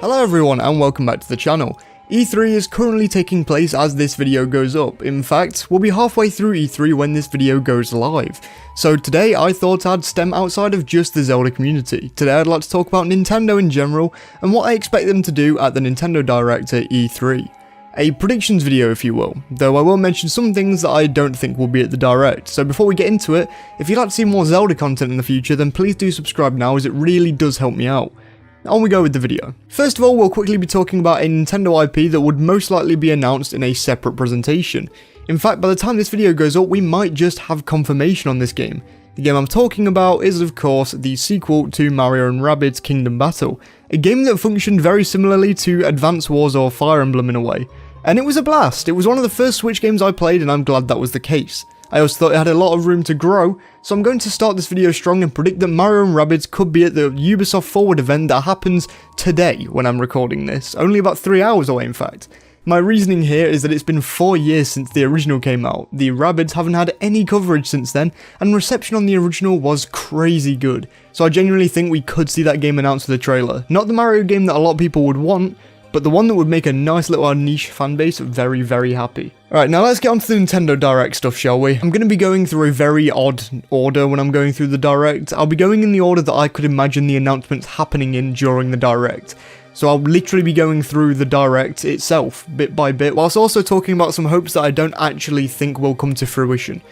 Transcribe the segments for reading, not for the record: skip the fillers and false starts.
Hello everyone and welcome back to the channel. E3 is currently taking place as this video goes up. In fact, we'll be halfway through E3 when this video goes live. So today I thought I'd stem outside of just the Zelda community. Today I'd like to talk about Nintendo in general and what I expect them to do at the Nintendo Direct at E3. A predictions video if you will, though I will mention some things that I don't think will be at the Direct. So before we get into it, if you'd like to see more Zelda content in the future then please do subscribe now as it really does help me out. On we go with the video. First of all, we'll quickly be talking about a Nintendo IP that would most likely be announced in a separate presentation. In fact, by the time this video goes up, we might just have confirmation on this game. The game I'm talking about is, of course, the sequel to Mario & Rabbids Kingdom Battle, a game that functioned very similarly to Advance Wars or Fire Emblem in a way. And it was a blast. It was one of the first Switch games I played and I'm glad that was the case. I also thought it had a lot of room to grow, so I'm going to start this video strong and predict that Mario & Rabbids could be at the Ubisoft Forward event that happens today when I'm recording this, only about 3 hours away in fact. My reasoning here is that it's been 4 years since the original came out, the Rabbids haven't had any coverage since then, and reception on the original was crazy good, so I genuinely think we could see that game announced with a trailer. Not the Mario game that a lot of people would want, but the one that would make a nice little niche fanbase very, very happy. Alright, now let's get on to the Nintendo Direct stuff, shall we? I'm going to be going through a very odd order when I'm going through the Direct. I'll be going in the order that I could imagine the announcements happening in during the Direct. So I'll literally be going through the Direct itself, bit by bit, whilst also talking about some hopes that I don't actually think will come to fruition.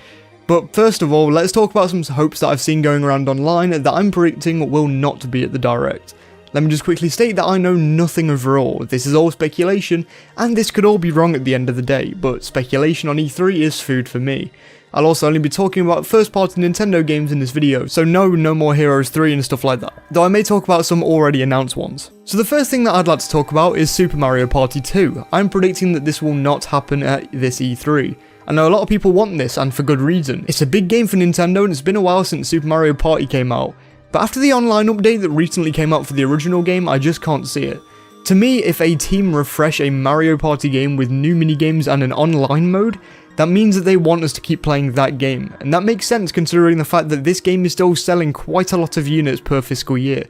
But first of all, let's talk about some hopes that I've seen going around online that I'm predicting will not be at the Direct. Let me just quickly state that I know nothing overall, this is all speculation, and this could all be wrong at the end of the day, but speculation on E3 is food for me. I'll also only be talking about first-party Nintendo games in this video, so no More Heroes 3 and stuff like that, though I may talk about some already announced ones. So the first thing that I'd like to talk about is Super Mario Party 2. I'm predicting that this will not happen at this E3. I know a lot of people want this, and for good reason. It's a big game for Nintendo and it's been a while since Super Mario Party came out. But after the online update that recently came out for the original game, I just can't see it. To me, if a team refresh a Mario Party game with new minigames and an online mode, that means that they want us to keep playing that game, and that makes sense considering the fact that this game is still selling quite a lot of units per fiscal year.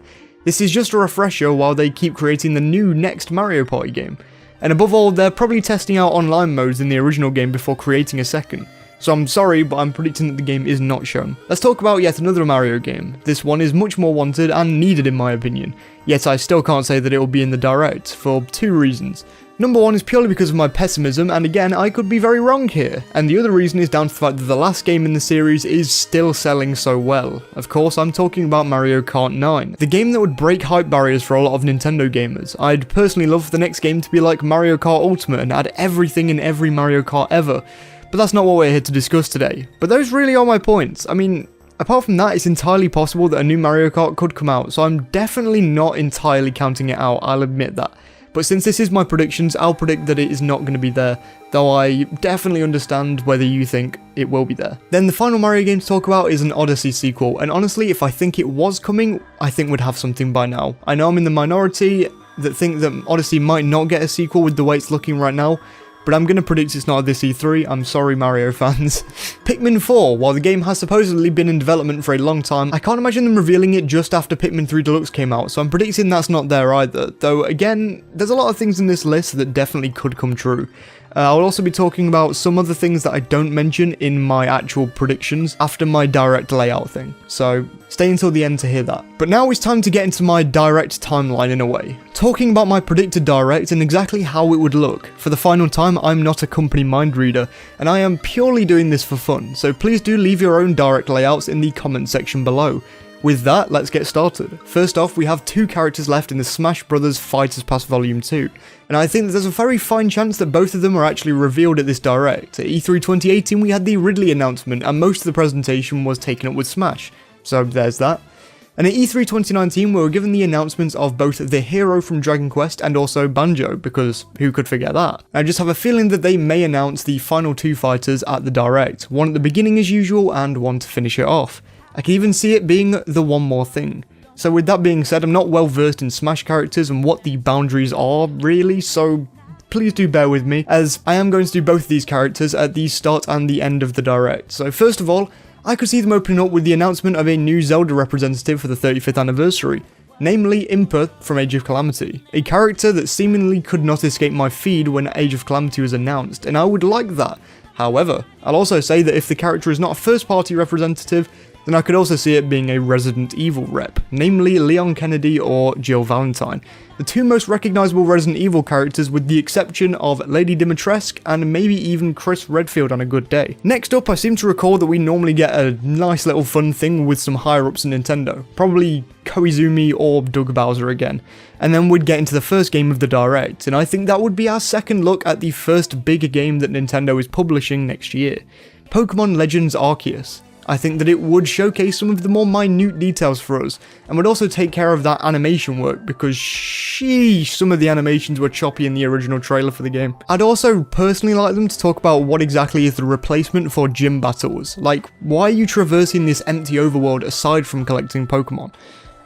This is just a refresher while they keep creating the new next Mario Party game. And above all, they're probably testing out online modes in the original game before creating a second. So I'm sorry, but I'm predicting that the game is not shown. Let's talk about yet another Mario game. This one is much more wanted and needed in my opinion, yet I still can't say that it will be in the Direct, for two reasons. Number one is purely because of my pessimism, and again, I could be very wrong here. And the other reason is down to the fact that the last game in the series is still selling so well. Of course, I'm talking about Mario Kart 9. The game that would break hype barriers for a lot of Nintendo gamers. I'd personally love for the next game to be like Mario Kart Ultimate and add everything in every Mario Kart ever. But that's not what we're here to discuss today. But those really are my points. I mean, apart from that, it's entirely possible that a new Mario Kart could come out, so I'm definitely not entirely counting it out, I'll admit that. But since this is my predictions, I'll predict that it is not going to be there, though I definitely understand whether you think it will be there. Then the final Mario game to talk about is an Odyssey sequel, and honestly, if I think it was coming, I think we'd have something by now. I know I'm in the minority that think that Odyssey might not get a sequel with the way it's looking right now, but I'm going to predict it's not at this E3, I'm sorry Mario fans. Pikmin 4, while the game has supposedly been in development for a long time, I can't imagine them revealing it just after Pikmin 3 Deluxe came out, so I'm predicting that's not there either, though again, there's a lot of things in this list that definitely could come true. I'll also be talking about some other things that I don't mention in my actual predictions after my Direct layout thing, so stay until the end to hear that. But now it's time to get into my Direct timeline in a way, talking about my predicted Direct and exactly how it would look. For the final time, I'm not a company mind reader, and I am purely doing this for fun, so please do leave your own Direct layouts in the comment section below. With that, let's get started. First off, we have two characters left in the Smash Bros. Fighters Pass Volume 2, and I think that there's a very fine chance that both of them are actually revealed at this Direct. At E3 2018 we had the Ridley announcement, and most of the presentation was taken up with Smash, so there's that. And at E3 2019 we were given the announcements of both the hero from Dragon Quest and also Banjo, because who could forget that? I just have a feeling that they may announce the final two fighters at the Direct, one at the beginning as usual and one to finish it off. I can even see it being the one more thing. So with that being said, I'm not well versed in Smash characters and what the boundaries are really, so please do bear with me, as I am going to do both of these characters at the start and the end of the Direct. So first of all, I could see them opening up with the announcement of a new Zelda representative for the 35th anniversary. namely Impa from Age of Calamity, a character that seemingly could not escape my feed when Age of Calamity was announced, and I would like that. However, I'll also say that if the character is not a first-party representative, then I could also see it being a Resident Evil rep, namely Leon Kennedy or Jill Valentine, the two most recognisable Resident Evil characters with the exception of Lady Dimitrescu and maybe even Chris Redfield on a good day. Next up, I seem to recall that we normally get a nice little fun thing with some higher-ups in Nintendo, probably Koizumi or Doug Bowser again, and then we'd get into the first game of the Direct, and I think that would be our second look at the first bigger game that Nintendo is publishing next year, Pokemon Legends Arceus. I think that it would showcase some of the more minute details for us, and would also take care of that animation work, because sheesh, some of the animations were choppy in the original trailer for the game. I'd also personally like them to talk about what exactly is the replacement for gym battles, like why are you traversing this empty overworld aside from collecting Pokemon?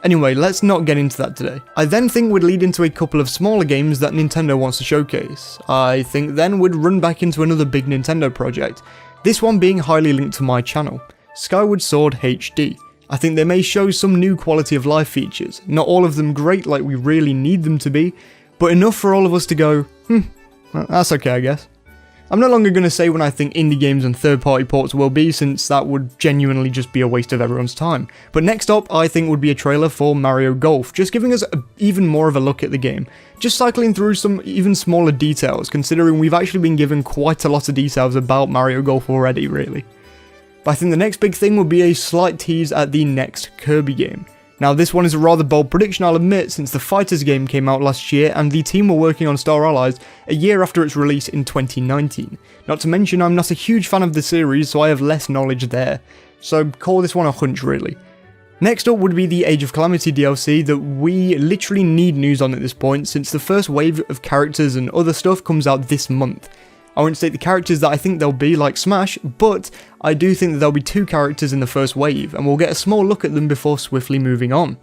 Anyway, let's not get into that today. I then think would lead into a couple of smaller games that Nintendo wants to showcase. I think then would run back into another big Nintendo project, this one being highly linked to my channel. Skyward Sword HD. I think they may show some new quality of life features, not all of them great like we really need them to be, but enough for all of us to go, that's okay I guess. I'm no longer going to say when I think indie games and third-party ports will be, since that would genuinely just be a waste of everyone's time. But next up, I think would be a trailer for Mario Golf, just giving us even more of a look at the game. Just cycling through some even smaller details, considering we've actually been given quite a lot of details about Mario Golf already, really. But I think the next big thing will be a slight tease at the next Kirby game. Now this one is a rather bold prediction I'll admit, since the Fighters game came out last year and the team were working on Star Allies a year after its release in 2019. Not to mention I'm not a huge fan of the series, so I have less knowledge there. So call this one a hunch really. Next up would be the Age of Calamity DLC that we literally need news on at this point, since the first wave of characters and other stuff comes out this month. I won't state the characters that I think they'll be like Smash, but I do think that there'll be 2 characters in the first wave, and we'll get a small look at them before swiftly moving on.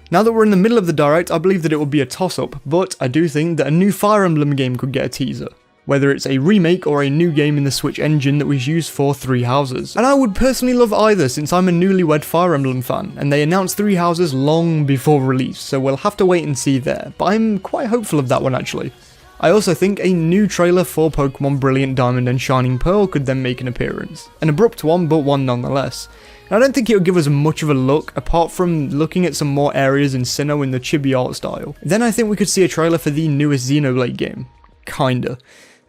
Now that we're in the middle of the Direct, I believe that it will be a toss-up, but I do think that a new Fire Emblem game could get a teaser, whether it's a remake or a new game in the Switch engine that was used for 3 Houses. And I would personally love either, since I'm a newlywed Fire Emblem fan, and they announced 3 Houses long before release, so we'll have to wait and see there, but I'm quite hopeful of that one actually. I also think a new trailer for Pokemon Brilliant Diamond and Shining Pearl could then make an appearance. An abrupt one, but one nonetheless. And I don't think it would give us much of a look, apart from looking at some more areas in Sinnoh in the chibi art style. Then I think we could see a trailer for the newest Xenoblade game. Kinda.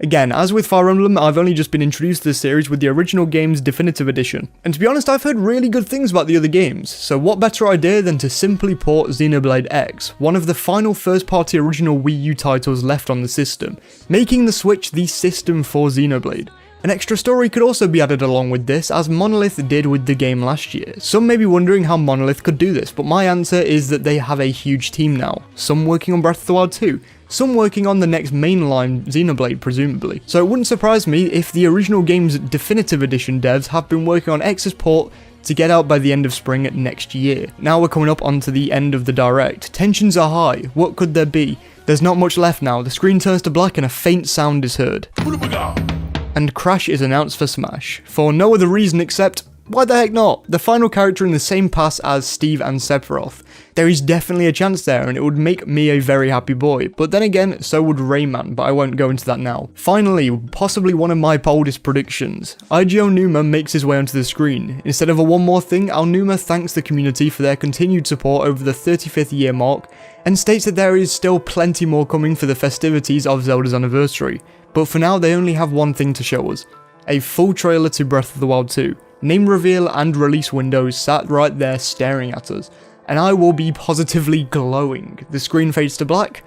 Again, as with Fire Emblem, I've only just been introduced to the series with the original game's definitive edition. And to be honest, I've heard really good things about the other games, so what better idea than to simply port Xenoblade X, one of the final first-party original Wii U titles left on the system, making the Switch the system for Xenoblade. An extra story could also be added along with this, as Monolith did with the game last year. Some may be wondering how Monolith could do this, but my answer is that they have a huge team now, some working on Breath of the Wild 2, some working on the next mainline Xenoblade presumably. So it wouldn't surprise me if the original game's definitive edition devs have been working on X's port to get out by the end of spring next year. Now we're coming up onto the end of the Direct. Tensions are high, what could there be? There's not much left now, the screen turns to black and a faint sound is heard. And Crash is announced for Smash, for no other reason except, why the heck not? The final character in the same pass as Steve and Sephiroth. There is definitely a chance there, and it would make me a very happy boy, but then again, so would Rayman, but I won't go into that now. Finally, possibly one of my boldest predictions. IGO Numa makes his way onto the screen. Instead of a one more thing, Aonuma thanks the community for their continued support over the 35th year mark, and states that there is still plenty more coming for the festivities of Zelda's anniversary. But for now, they only have one thing to show us. A full trailer to Breath of the Wild 2. Name reveal and release windows sat right there staring at us, and I will be positively glowing. The screen fades to black,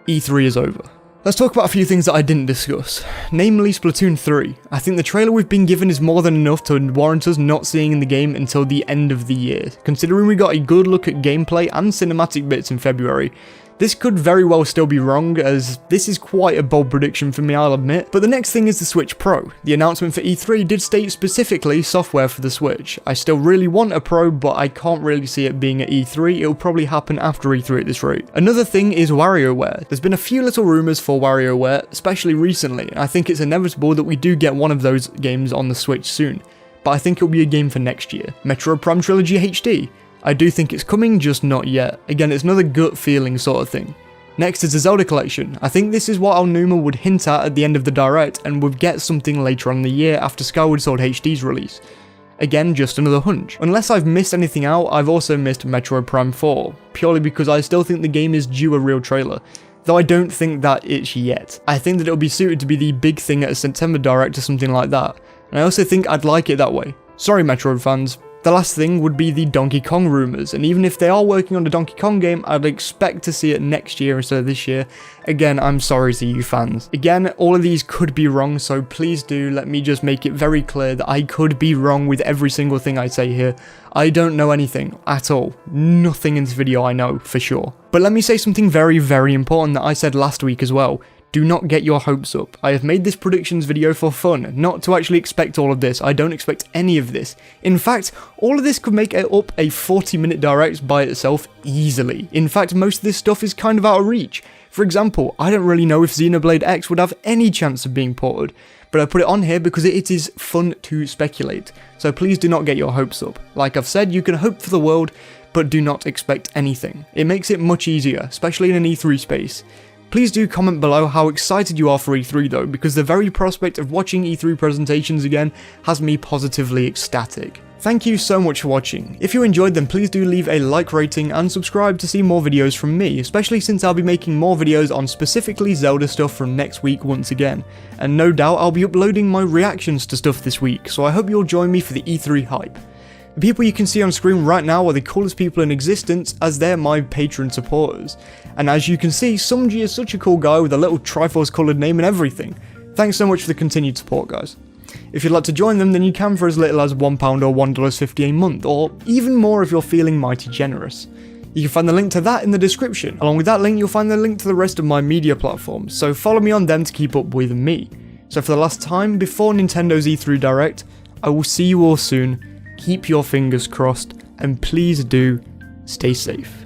E3 is over. Let's talk about a few things that I didn't discuss, namely Splatoon 3. I think the trailer we've been given is more than enough to warrant us not seeing the game until the end of the year, considering we got a good look at gameplay and cinematic bits in February. This could very well still be wrong, as this is quite a bold prediction for me, I'll admit. But the next thing is the Switch Pro. The announcement for E3 did state specifically software for the Switch. I still really want a Pro, but I can't really see it being at E3, it'll probably happen after E3 at this rate. Another thing is Warioware. There's been a few little rumours for Warioware, especially recently, and I think it's inevitable that we do get one of those games on the Switch soon. But I think it'll be a game for next year. Metroid Prime Trilogy HD. I do think it's coming, just not yet. Again, it's another gut feeling sort of thing. Next is the Zelda Collection. I think this is what Aonuma would hint at the end of the direct, and would get something later on in the year after Skyward Sword HD's release. Again, just another hunch. Unless I've missed anything out, I've also missed Metroid Prime 4, purely because I still think the game is due a real trailer, though I don't think that it's yet. I think that it'll be suited to be the big thing at a September direct or something like that, and I also think I'd like it that way. Sorry Metroid fans. The last thing would be the Donkey Kong rumours, and even if they are working on a Donkey Kong game, I'd expect to see it next year instead of this year. Again, I'm sorry to you fans. Again, all of these could be wrong, so please do let me just make it very clear that I could be wrong with every single thing I say here. I don't know anything at all. Nothing in this video I know for sure. But let me say something very, very important that I said last week as well. Do not get your hopes up. I have made this predictions video for fun, not to actually expect all of this. I don't expect any of this. In fact, all of this could make it up a 40-minute direct by itself easily. In fact, most of this stuff is kind of out of reach. For example, I don't really know if Xenoblade X would have any chance of being ported, but I put it on here because it is fun to speculate. So please do not get your hopes up. Like I've said, you can hope for the world, but do not expect anything. It makes it much easier, especially in an E3 space. Please do comment below how excited you are for E3 though, because the very prospect of watching E3 presentations again has me positively ecstatic. Thank you so much for watching. If you enjoyed them, please do leave a like rating and subscribe to see more videos from me, especially since I'll be making more videos on specifically Zelda stuff from next week once again. And no doubt I'll be uploading my reactions to stuff this week, so I hope you'll join me for the E3 hype. The people you can see on screen right now are the coolest people in existence, as they're my Patreon supporters. And as you can see, Sumji is such a cool guy with a little Triforce coloured name and everything. Thanks so much for the continued support, guys. If you'd like to join them, then you can for as little as £1 or $1.50 a month, or even more if you're feeling mighty generous. You can find the link to that in the description. Along with that link, you'll find the link to the rest of my media platforms, so follow me on them to keep up with me. So for the last time, before Nintendo's E3 Direct, I will see you all soon. Keep your fingers crossed, and please do stay safe.